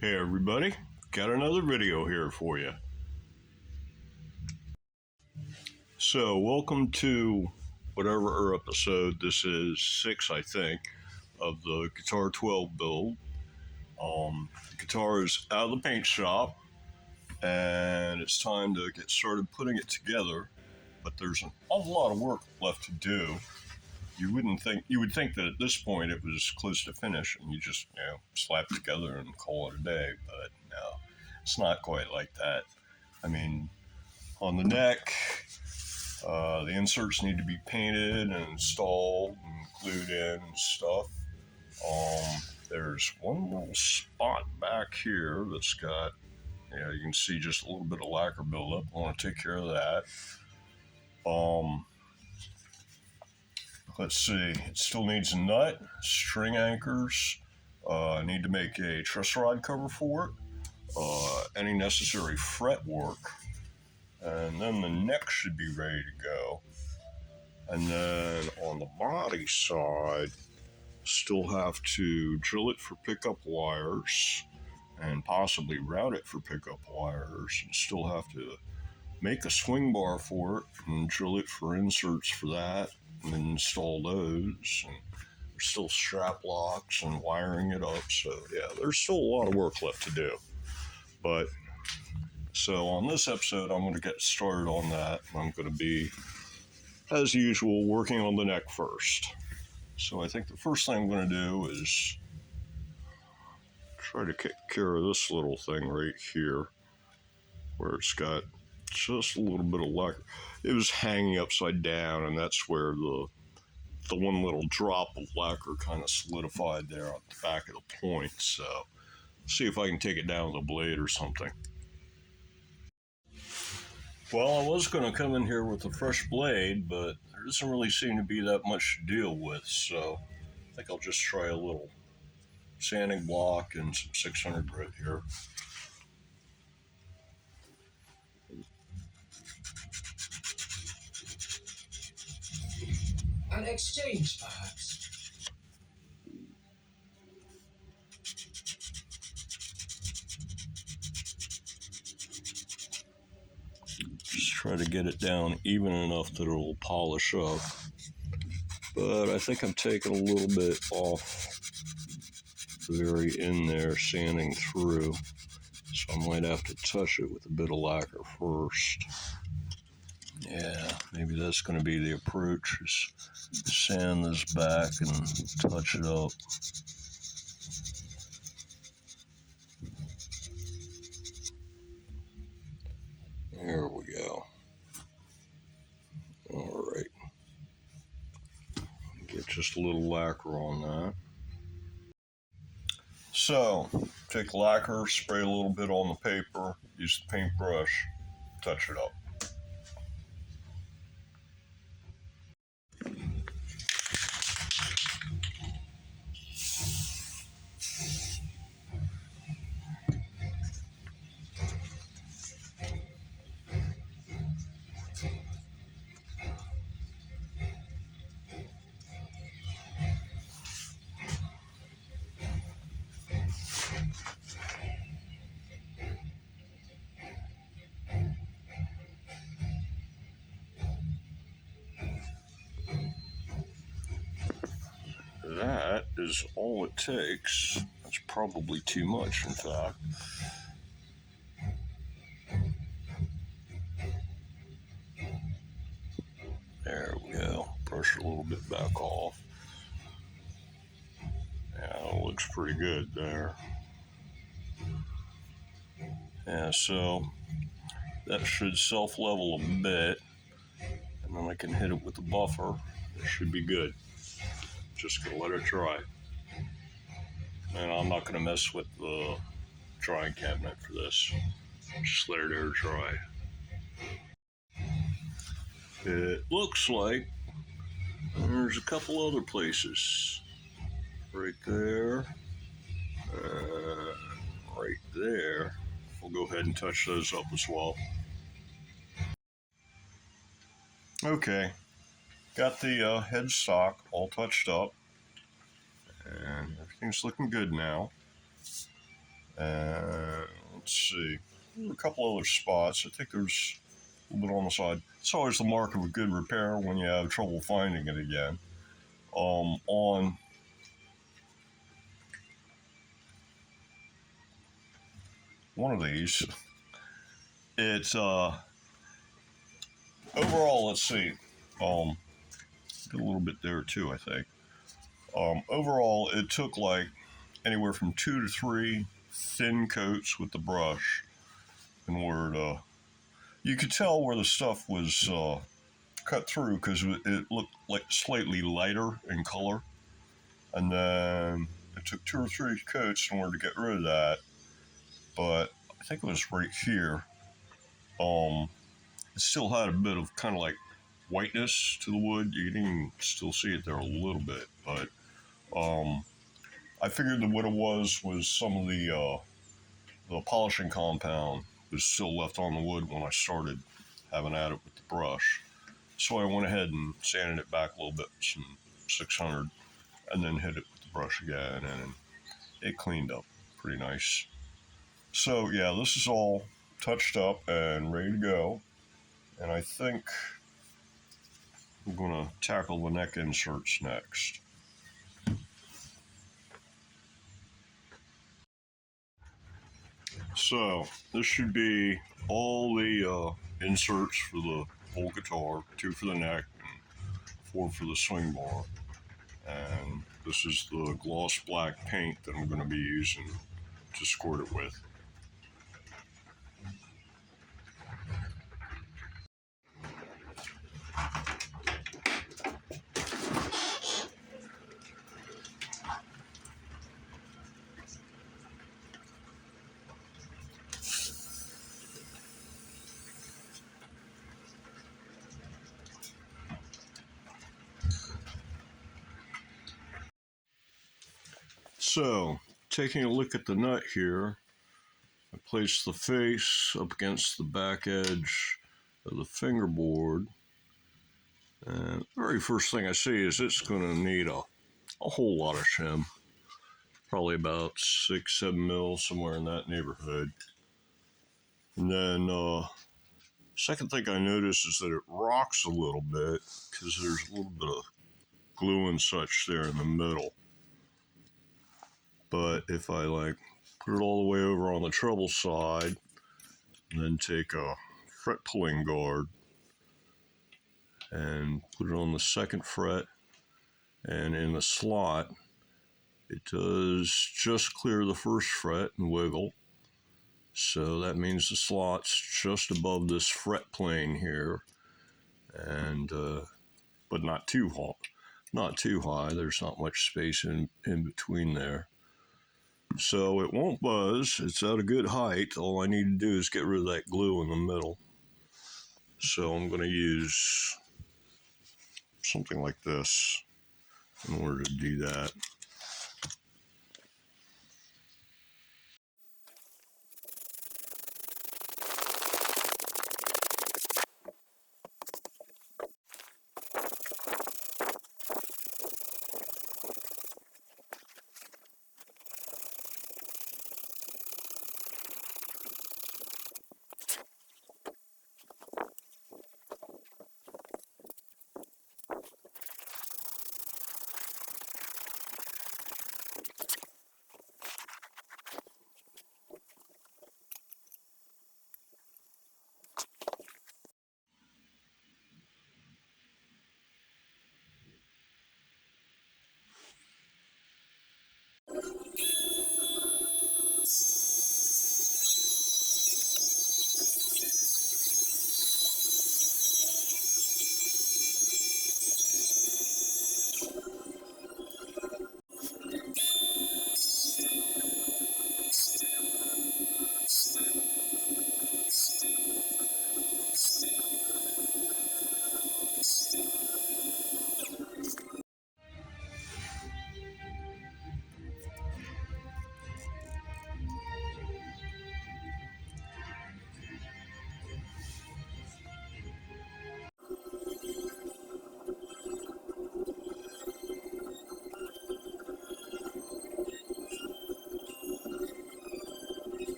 Hey everybody, got another video here for you. So welcome to whatever episode this is, 6 I think, of the Guitar 12 build. The guitar is out of the paint shop and it's time to get started putting it together, but there's an awful lot of work left to do. You would think that at this point it was close to finish and you just slap it together and call it a day, but no, it's not quite like that. I mean, on the neck, the inserts need to be painted and installed and glued in and stuff. There's one little spot back here that's got, you can see just a little bit of lacquer buildup. I want to take care of that. Let's see, it still needs a nut, string anchors. I need to make a truss rod cover for it, any necessary fret work, and then the neck should be ready to go. And then on the body side, still have to drill it for pickup wires and possibly route it for pickup wires, and still have to make a swing bar for it and drill it for inserts for that and install those. And there's still strap locks and wiring it up, so yeah, there's still a lot of work left to do. But so on this episode, I'm going to get started on that. I'm going to be, as usual, working on the neck first. So I think the first thing I'm going to do is try to take care of this little thing right here, where it's got just a little bit of lacquer. It was hanging upside down, and that's where the one little drop of lacquer kind of solidified there on the back of the point. So see if I can take it down with a blade or something. Well, I was going to come in here with a fresh blade, but there doesn't really seem to be that much to deal with, so I think I'll just try a little sanding block and some 600 grit here. An exchange, perhaps? Just try to get it down even enough that it'll polish up. But I think I'm taking a little bit off the very end there, sanding through. So I might have to touch it with a bit of lacquer first. Yeah, maybe that's going to be the approach, is sand this back and touch it up. There we go. All right. Get just a little lacquer on that. So, take lacquer, spray a little bit on the paper, use the paintbrush, touch it up. That is all it takes. That's probably too much, in fact. There we go. Brush it a little bit back off. Yeah, it looks pretty good there. Yeah, so that should self-level a bit, and then I can hit it with the buffer. It should be good. Just gonna let it dry. And I'm not gonna mess with the drying cabinet for this. Just let it air dry. It looks like there's a couple other places. Right there. Right there. We'll go ahead and touch those up as well. Okay. Got the headstock all touched up, and everything's looking good now. And let's see, a couple other spots. I think there's a little bit on the side. It's always the mark of a good repair when you have trouble finding it again. On one of these, it's overall, let's see, did a little bit there too, I think. Overall, it took like anywhere from 2 to 3 thin coats with the brush in order to, you could tell where the stuff was cut through because it looked like slightly lighter in color. And then it took 2 or 3 coats in order to get rid of that. But I think it was right here. It still had a bit of kind of like whiteness to the wood. You can even still see it there a little bit. But I figured that what it was some of the polishing compound was still left on the wood when I started having at it with the brush. So I went ahead and sanded it back a little bit with some 600 and then hit it with the brush again, and it cleaned up pretty nice. So yeah, this is all touched up and ready to go. And I think I'm going to tackle the neck inserts next. So this should be all the inserts for the whole guitar, 2 for the neck and 4 for the swing bar. And this is the gloss black paint that I'm going to be using to squirt it with. So, taking a look at the nut here, I place the face up against the back edge of the fingerboard. And the very first thing I see is it's going to need a whole lot of shim. Probably about 6-7 mils, somewhere in that neighborhood. And then, second thing I notice is that it rocks a little bit because there's a little bit of glue and such there in the middle. But if I like put it all the way over on the treble side and then take a fret pulling guard and put it on the 2nd fret and in the slot, it does just clear the 1st fret and wiggle. So that means the slot's just above this fret plane here, and but not too high. Not too high. There's not much space in between there. So it won't buzz. It's at a good height. All I need to do is get rid of that glue in the middle. So I'm going to use something like this in order to do that.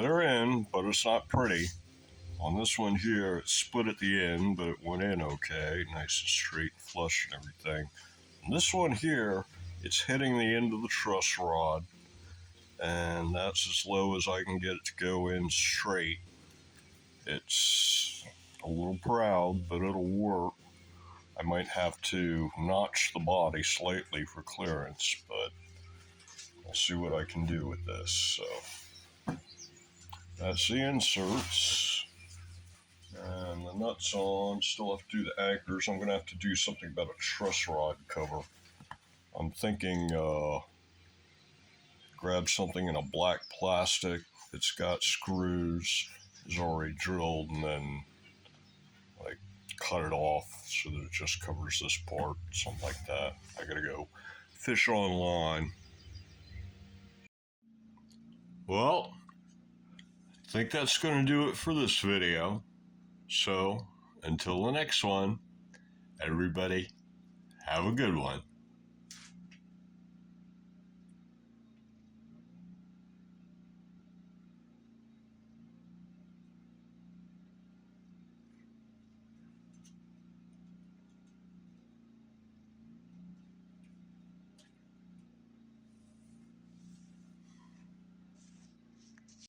they're in, but it's not pretty. On this one here, it split at the end, but it went in okay, nice and straight, flush and everything. And this one here, it's hitting the end of the truss rod, and that's as low as I can get it to go in straight. It's a little proud, but it'll work. I might have to notch the body slightly for clearance, but I'll see what I can do with this. So that's the inserts. And the nuts on, still have to do the anchors. I'm going to have to do something about a truss rod cover. I'm thinking grab something in a black plastic that's got screws, is already drilled, and then like cut it off so that it just covers this part, something like that. I gotta go fish online. Well, I think that's going to do it for this video. So, until the next one, everybody, have a good one.